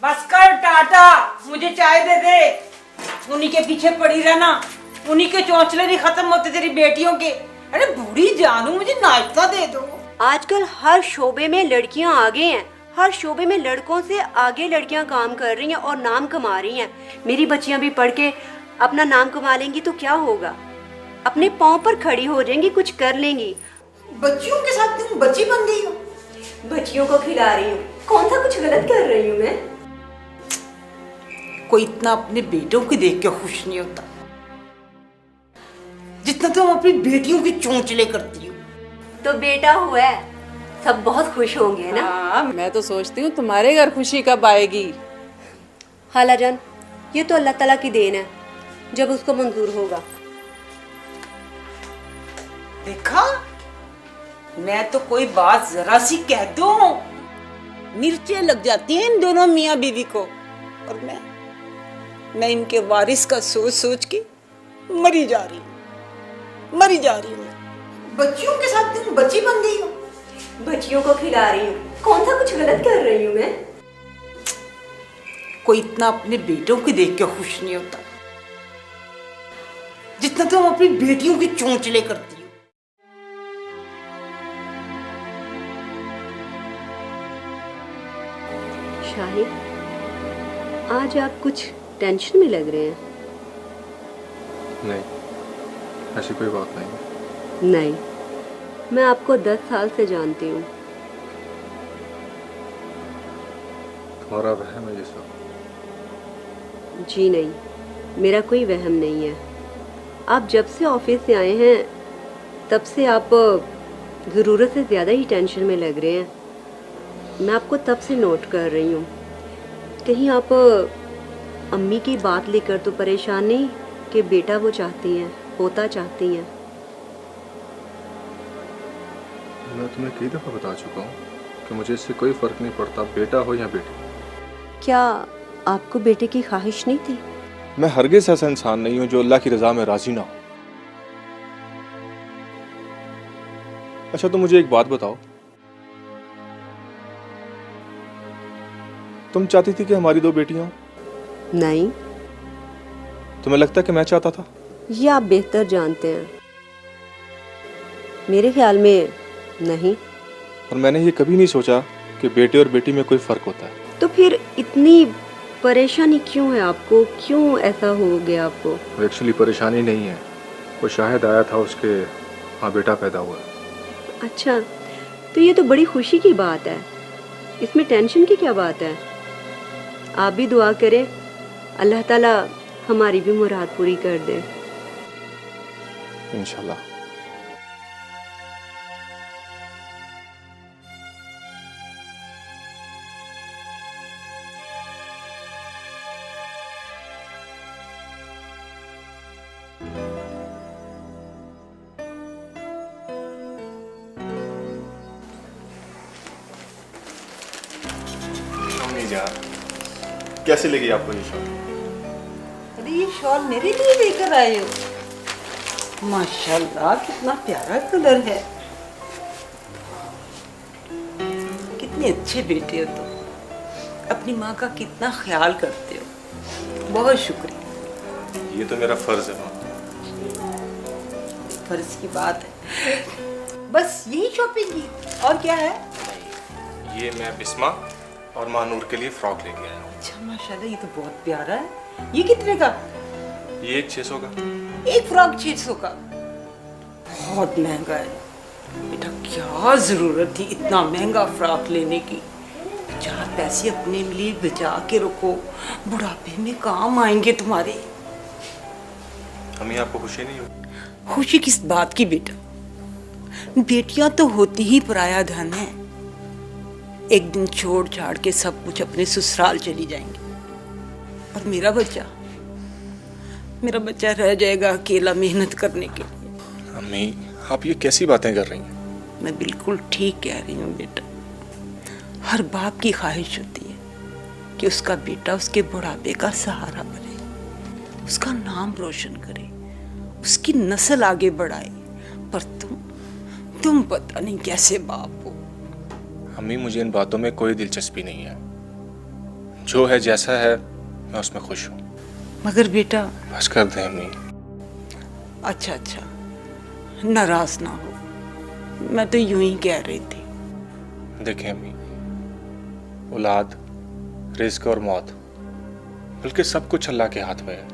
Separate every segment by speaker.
Speaker 1: बस कर टाटा, मुझे चाय दे दे। उन्हीं के पीछे पड़ी रहना, उन्हीं के चौंचले नहीं खत्म होते तेरी बेटियों के। अरे बूढ़ी जानू, मुझे नाश्ता दे दो।
Speaker 2: आजकल हर शोबे में लड़कियां आगे हैं, हर शोबे में लड़कों से आगे लड़कियां काम कर रही हैं और नाम कमा रही हैं। मेरी बच्चियां भी पढ़ के अपना नाम कमा लेंगी तो क्या होगा, अपने पाँव पर खड़ी हो जाएंगी, कुछ कर लेंगी।
Speaker 1: बच्चियों के साथ तुम बच्ची बन गई हो।
Speaker 2: बच्चियों को खिला रही हूँ, कौन सा कुछ गलत कर रही हूँ मैं?
Speaker 1: कोई इतना अपने बेटों को देख के खुश नहीं होता जितना तुम अपनी बेटियों की चोंचले करती हो।
Speaker 2: तो बेटा हुआ है, सब बहुत खुश होंगे ना।
Speaker 3: हाँ, मैं तो सोचती हूँ तुम्हारे घर खुशी कब आएगी।
Speaker 2: खाला जान, ये तो अल्लाह ताला की देन है, जब उसको मंजूर होगा।
Speaker 1: देखा, मैं तो कोई बात जरा सी कह दूं, मिर्चें लग जाती हैं इन दोनों मियाँ बीवी को। और मैं इनके वारिस का सोच सोच के मरी जा रही हूँ। बच्चियों के साथ तुम बच्ची बन गई हो।
Speaker 2: बच्चियों को खिला रही हूँ, कौन सा कुछ गलत कर रही हूँ मैं?
Speaker 1: कोई इतना अपने बेटों को देख के खुश नहीं होता जितना तुम अपनी बेटियों की चोंचले करती हो।
Speaker 2: शाहिद, आज आप कुछ टेंशन में लग रहे हैं।
Speaker 4: नहीं, ऐसी कोई बात नहीं।
Speaker 2: नहीं, मैं आपको 10 साल से जानती हूँ।
Speaker 4: तुम्हारा वहम है ये सब?
Speaker 2: जी नहीं, मेरा कोई वहम नहीं है। आप जब से ऑफिस से आए हैं तब से आप ज़रूरत से ज़्यादा ही टेंशन में लग रहे हैं। मैं आपको तब से नोट कर रही हूँ। कहीं आप अम्मी की बात लेकर तो परेशान नहीं कि बेटा वो चाहती हैं, पोता चाहती हैं।
Speaker 4: मैं तुम्हें कई दफ़ा बता चुका हूँ कि मुझे इससे कोई फ़र्क नहीं पड़ता, बेटा हो या बेटी।
Speaker 2: क्या आपको बेटे की ख्वाहिश नहीं थी?
Speaker 4: मैं हरगिज़ ऐसा इंसान नहीं हूँ जो अल्लाह की रज़ा में राज़ी ना हो। अच्छा, तो मुझे एक बात बताओ, तुम चाहती थी कि हमारी 2 बेटियां हों?
Speaker 2: नहीं,
Speaker 4: तुम्हें लगता है कि मैं चाहता था?
Speaker 2: ये आप बेहतर जानते हैं। मेरे ख्याल में नहीं।
Speaker 4: और मैंने ये कभी नहीं सोचा कि बेटे और बेटी में कोई फ़र्क होता है।
Speaker 2: तो फिर इतनी परेशानी क्यों है आपको? क्यों ऐसा हो गया आपको?
Speaker 4: वो एक्चुअली परेशानी नहीं है, वो शाहिद आया था, उसके हाँ बेटा पैदा हुआ।
Speaker 2: अच्छा, तो ये तो बड़ी खुशी की बात है, इसमें टेंशन की क्या बात है? आप भी दुआ करें, अल्लाह ताला हमारी भी मुराद पूरी कर दे।
Speaker 4: इंशाल्लाह। कैसे लगी आपको ये शॉल?
Speaker 1: अरे ये शॉल मेरे लिए लेकर आए हो? माशाल्लाह, कितना प्यारा कलर है। कितने अच्छे बेटे हो तुम, अपनी माँ का कितना ख्याल करते हो। बहुत शुक्रिया।
Speaker 4: ये तो मेरा फर्ज है माँ।
Speaker 1: फर्ज की बात है, बस यही शॉपिंग की, और क्या है?
Speaker 4: ये मैं बिस्मा और महानूर के लिए फ्रॉक लेके आया हूँ।
Speaker 1: अच्छा माशाल्लाह, ये तो बहुत प्यारा है। ये कितने का?
Speaker 4: ये एक 600 का।
Speaker 1: एक फ्रॉक 600 का? बहुत महंगा है बेटा। क्या जरूरत थी इतना महंगा फ्रॉक लेने की? 4 पैसे अपने लिए बचा के रखो, बुढ़ापे में काम आएंगे तुम्हारे।
Speaker 4: अम्मी, आपको खुशी नहीं हुई?
Speaker 1: खुशी किस बात की बेटा? बेटियां तो होती ही पराया धन है। एक दिन छोड़ छाड़ के सब कुछ अपने ससुराल चली जाएंगे, और मेरा बच्चा रह जाएगा अकेला मेहनत करने के लिए।
Speaker 4: अम्मी, आप ये कैसी बातें कर रही हैं?
Speaker 1: मैं बिल्कुल ठीक कह रही हूँ बेटा। हर बाप की ख्वाहिश होती है कि उसका बेटा उसके बुढ़ापे का सहारा बने, उसका नाम रोशन करे, उसकी नस्ल आगे बढ़ाए। पर तुम पता नहीं कैसे बाप हो।
Speaker 4: अम्मी, मुझे इन बातों में कोई दिलचस्पी नहीं है। जो है जैसा है मैं उसमें खुश हूँ।
Speaker 1: मगर बेटा।
Speaker 4: बस कर दें अम्मी।
Speaker 1: अच्छा अच्छा, नाराज ना हो, मैं तो यूं ही कह रही थी।
Speaker 4: देखें अम्मी, औलाद, रिस्क और मौत, बल्कि सब कुछ अल्लाह के हाथ में है।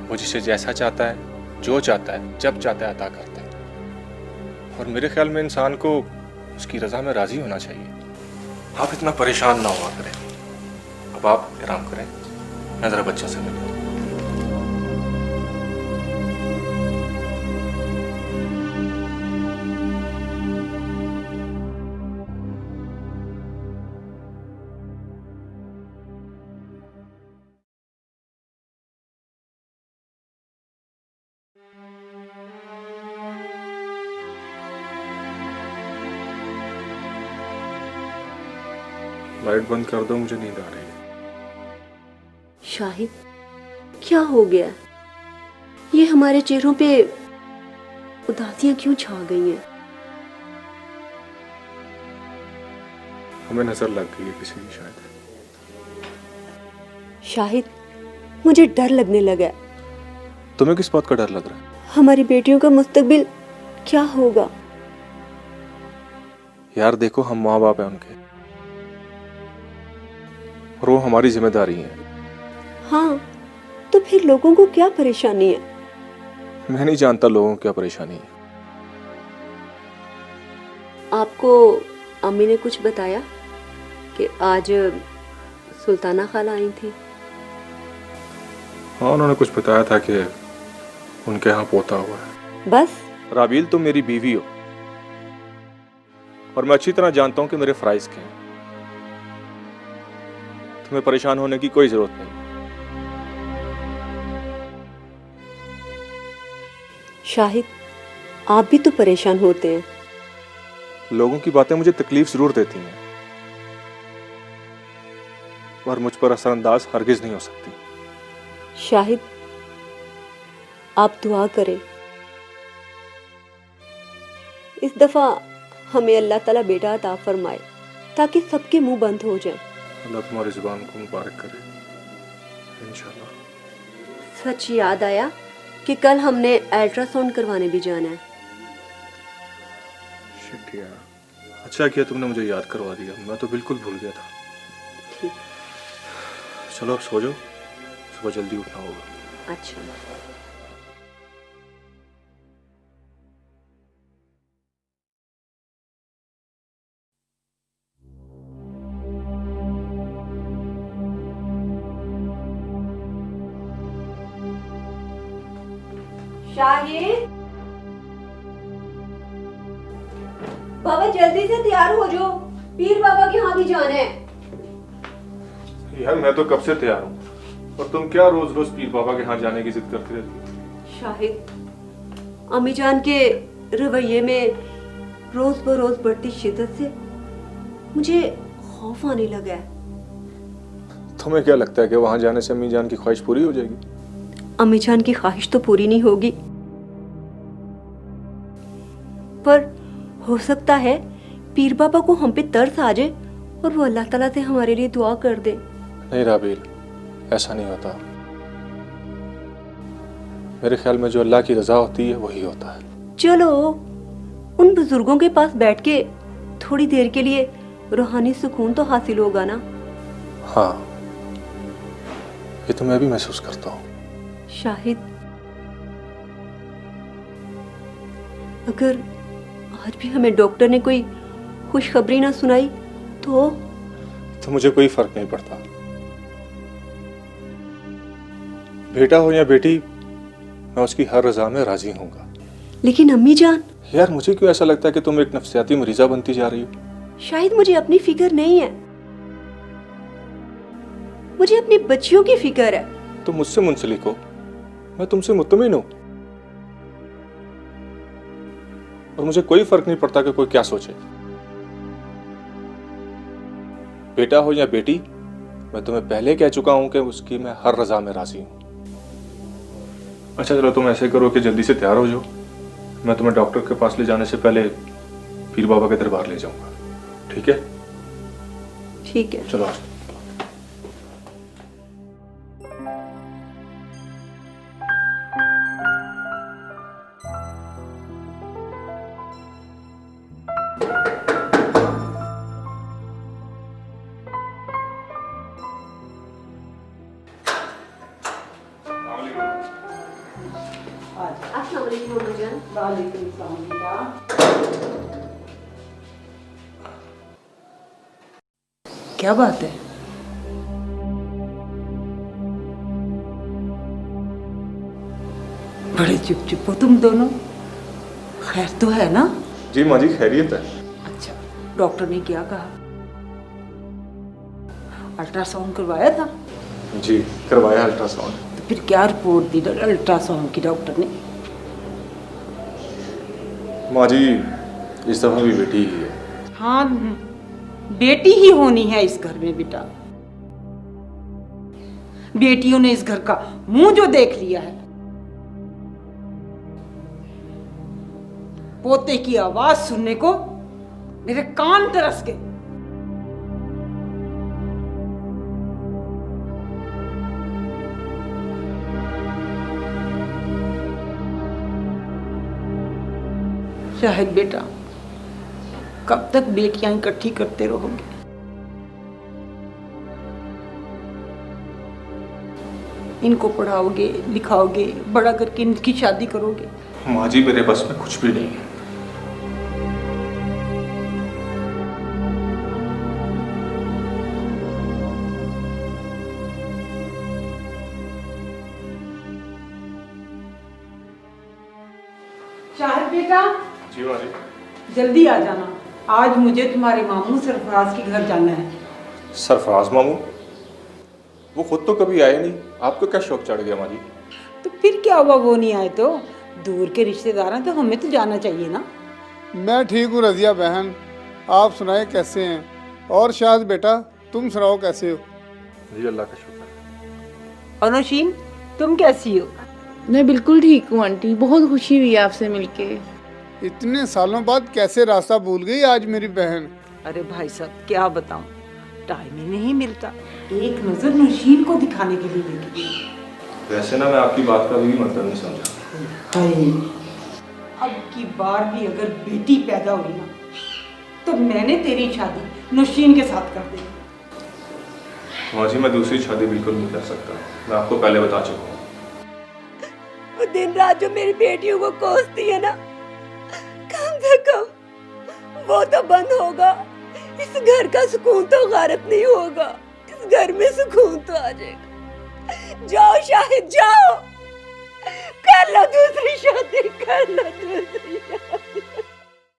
Speaker 4: वो जिसे जैसा चाहता है, जो चाहता है, जब चाहता है अता करता है। और मेरे ख्याल में इंसान को उसकी रजा में राजी होना चाहिए। आप इतना परेशान ना हुआ करें। अब आप आराम करें, मैं जरा बच्चा से मिलूं। लाइट बंद कर दो, मुझे नींद आ रही है।
Speaker 2: शाहिद, क्या हो गया? ये हमारे चेहरों पे उदासियां क्यों छा गई हैं?
Speaker 4: हमें नजर लग गई है किसी की शायद।
Speaker 2: शाहिद, मुझे डर लगने लगा है।
Speaker 4: तुम्हें किस बात का डर लग रहा है?
Speaker 2: हमारी बेटियों का मुस्तकबिल क्या होगा?
Speaker 4: यार देखो, हम माँ बाप हैं उनके, और वो हमारी जिम्मेदारी है।
Speaker 2: हाँ, तो फिर लोगों को क्या परेशानी है?
Speaker 4: मैं नहीं जानता लोगों को क्या परेशानी है।
Speaker 2: आपको अम्मी ने कुछ बताया कि आज सुल्ताना खाला आई थी?
Speaker 4: हाँ, उन्होंने कुछ बताया था कि उनके यहाँ पोता हुआ है।
Speaker 2: बस?
Speaker 4: राबील, तुम मेरी बीवी हो और मैं अच्छी तरह जानता हूँ कि मेरे फराइज क्या हैं। तुम्हें परेशान होने की कोई जरूरत नहीं।
Speaker 2: शाहिद, आप भी तो परेशान होते हैं।
Speaker 4: लोगों की बातें मुझे तकलीफ जरूर देती हैं, पर मुझ पर असरअंदाज हरगिज नहीं हो सकती।
Speaker 2: शाहिद, आप दुआ करें, इस दफा हमें अल्लाह ताला बेटा अता फरमाए ताकि सबके मुंह बंद हो जाए।
Speaker 4: अल्लाह तुम्हारी जुबान को मुबारक करे, इंशाल्लाह।
Speaker 2: सच याद आया कि कल हमने अल्ट्रासाउंड करवाने भी जाना है।
Speaker 4: शुक्रिया, अच्छा किया तुमने मुझे याद करवा दिया, मैं तो बिल्कुल भूल गया था।
Speaker 2: ठीक।
Speaker 4: चलो अब सो जाओ, सुबह जल्दी उठना होगा।
Speaker 2: अच्छा। शाहिद, बाबा जल्दी से तैयार हो जाओ, पीर बाबा के यहाँ भी जाना है।
Speaker 4: यार मैं तो कब से तैयार हूँ, और तुम क्या रोज रोज पीर बाबा के यहाँ जाने की जिद करती रहती हो?
Speaker 2: शाहिद, अम्मी जान के रवैये में रोज बरोज बढ़ती शिद्दत से मुझे खौफ आने लगा है।
Speaker 4: तुम्हें क्या लगता है कि वहां जाने से अम्मी जान की ख्वाहिश पूरी हो जाएगी?
Speaker 2: अम्मी जान की ख्वाहिश तो पूरी नहीं होगी, पर हो सकता है पीर बाबा को हम पे तरस आ जाए और वो अल्लाह ताला से हमारे लिए दुआ कर दे।
Speaker 4: नहीं राबील, ऐसा नहीं होता। मेरे ख्याल में जो अल्लाह की रजा होती है वही होता है।
Speaker 2: चलो उन बुजुर्गों के पास बैठ के थोड़ी देर के लिए रूहानी सुकून तो हासिल होगा ना।
Speaker 4: हाँ, ये तो मैं भी महसूस करता हूँ।
Speaker 2: शाहिद, अगर आज भी हमें डॉक्टर ने कोई खुशखबरी ना सुनाई तो
Speaker 4: मुझे कोई फर्क नहीं पड़ता, बेटा हो या बेटी, मैं उसकी हर रजा में राजी हूँगा।
Speaker 2: लेकिन अम्मी जान।
Speaker 4: यार मुझे क्यों ऐसा लगता है कि तुम एक नफ्सियाती मरीजा बनती जा रही हो?
Speaker 2: शायद मुझे अपनी फिक्र नहीं है, मुझे अपनी बच्चियों की फिक्र है।
Speaker 4: तुम मुझसे मुंसलिक हो, मैं तुमसे मुतमिन हूँ, और मुझे कोई फर्क नहीं पड़ता कि कोई क्या सोचे। बेटा हो या बेटी, मैं तुम्हें पहले कह चुका हूं कि उसकी मैं हर रजा में राजी हूं। अच्छा चलो तुम ऐसे करो कि जल्दी से तैयार हो जाओ, मैं तुम्हें डॉक्टर के पास ले जाने से पहले पीर बाबा के दरबार ले जाऊंगा। ठीक है?
Speaker 2: ठीक है।
Speaker 4: चलो।
Speaker 2: वालेकुम अम्मा जान।
Speaker 1: वालेकुम सलाम बेटा। क्या बात है? बड़े चुप चुप हो तुम दोनों। खैर तो है ना?
Speaker 4: जी माँ जी, खैरियत है।
Speaker 1: अच्छा, डॉक्टर ने क्या कहा? अल्ट्रासाउंड करवाया था?
Speaker 4: जी करवाया अल्ट्रासाउंड।
Speaker 1: तो फिर क्या रिपोर्ट दी अल्ट्रासाउंड की डॉक्टर ने?
Speaker 4: माँ जी इस दफा भी बेटी ही है।
Speaker 1: हाँ, बेटी ही होनी है इस घर में बेटा। बेटियों ने इस घर का मुंह जो देख लिया है। पोते की आवाज सुनने को मेरे कान तरस गए। शाहिद बेटा, कब तक बेटियां इकट्ठी करते रहोगे? इनको पढ़ाओगे, लिखाओगे, बड़ा करके इनकी शादी करोगे?
Speaker 4: माँ जी मेरे बस में कुछ भी नहीं है।
Speaker 1: शाहिद बेटा,
Speaker 4: जी माँ जी।
Speaker 1: जल्दी आ जाना। आज मुझे तुम्हारे मामू सरफराज के घर जाना है।
Speaker 4: सरफराज मामू? वो खुद तो कभी आए नहीं, आपको क्या शौक चढ़ गया माँ जी?
Speaker 1: तो फिर क्या हुआ, वो नहीं आए तो? दूर के रिश्तेदार हैं तो हमें तो जाना चाहिए ना।
Speaker 5: मैं ठीक हूँ रजिया बहन, आप सुनाए कैसे हैं? और शायद बेटा तुम सुनाओ कैसे हो?
Speaker 4: जी अल्लाह का शुक्र है।
Speaker 1: और नौशीन, तुम कैसी हो?
Speaker 6: मैं बिल्कुल ठीक हूँ आंटी, बहुत खुशी हुई आपसे मिलके।
Speaker 5: इतने सालों बाद कैसे रास्ता भूल गई आज मेरी बहन?
Speaker 1: अरे भाई साहब क्या बताऊं, टाइम ही नहीं मिलता। एक नजर नौशीन को दिखाने के लिए लेके
Speaker 4: वैसे ना मैं आपकी बात का भी मतलब नहीं समझा।
Speaker 1: अब की बार भी अगर बेटी पैदा हुई ना तो मैंने तेरी शादी नौशीन के साथ कर दी।
Speaker 4: माँ जी मैं दूसरी शादी बिल्कुल नहीं कर सकता, मैं आपको पहले बता चुका हूँ।
Speaker 2: वो दिन रात जो मेरी बेटियों को कोसती है ना, कम से कम वो तो बंद होगा। इस घर का सुकून तो गारत नहीं होगा। इस घर में सुकून तो आ जाएगा। जाओ शाहिद जाओ, कर लो दूसरी शादी, कर लो दूसरी।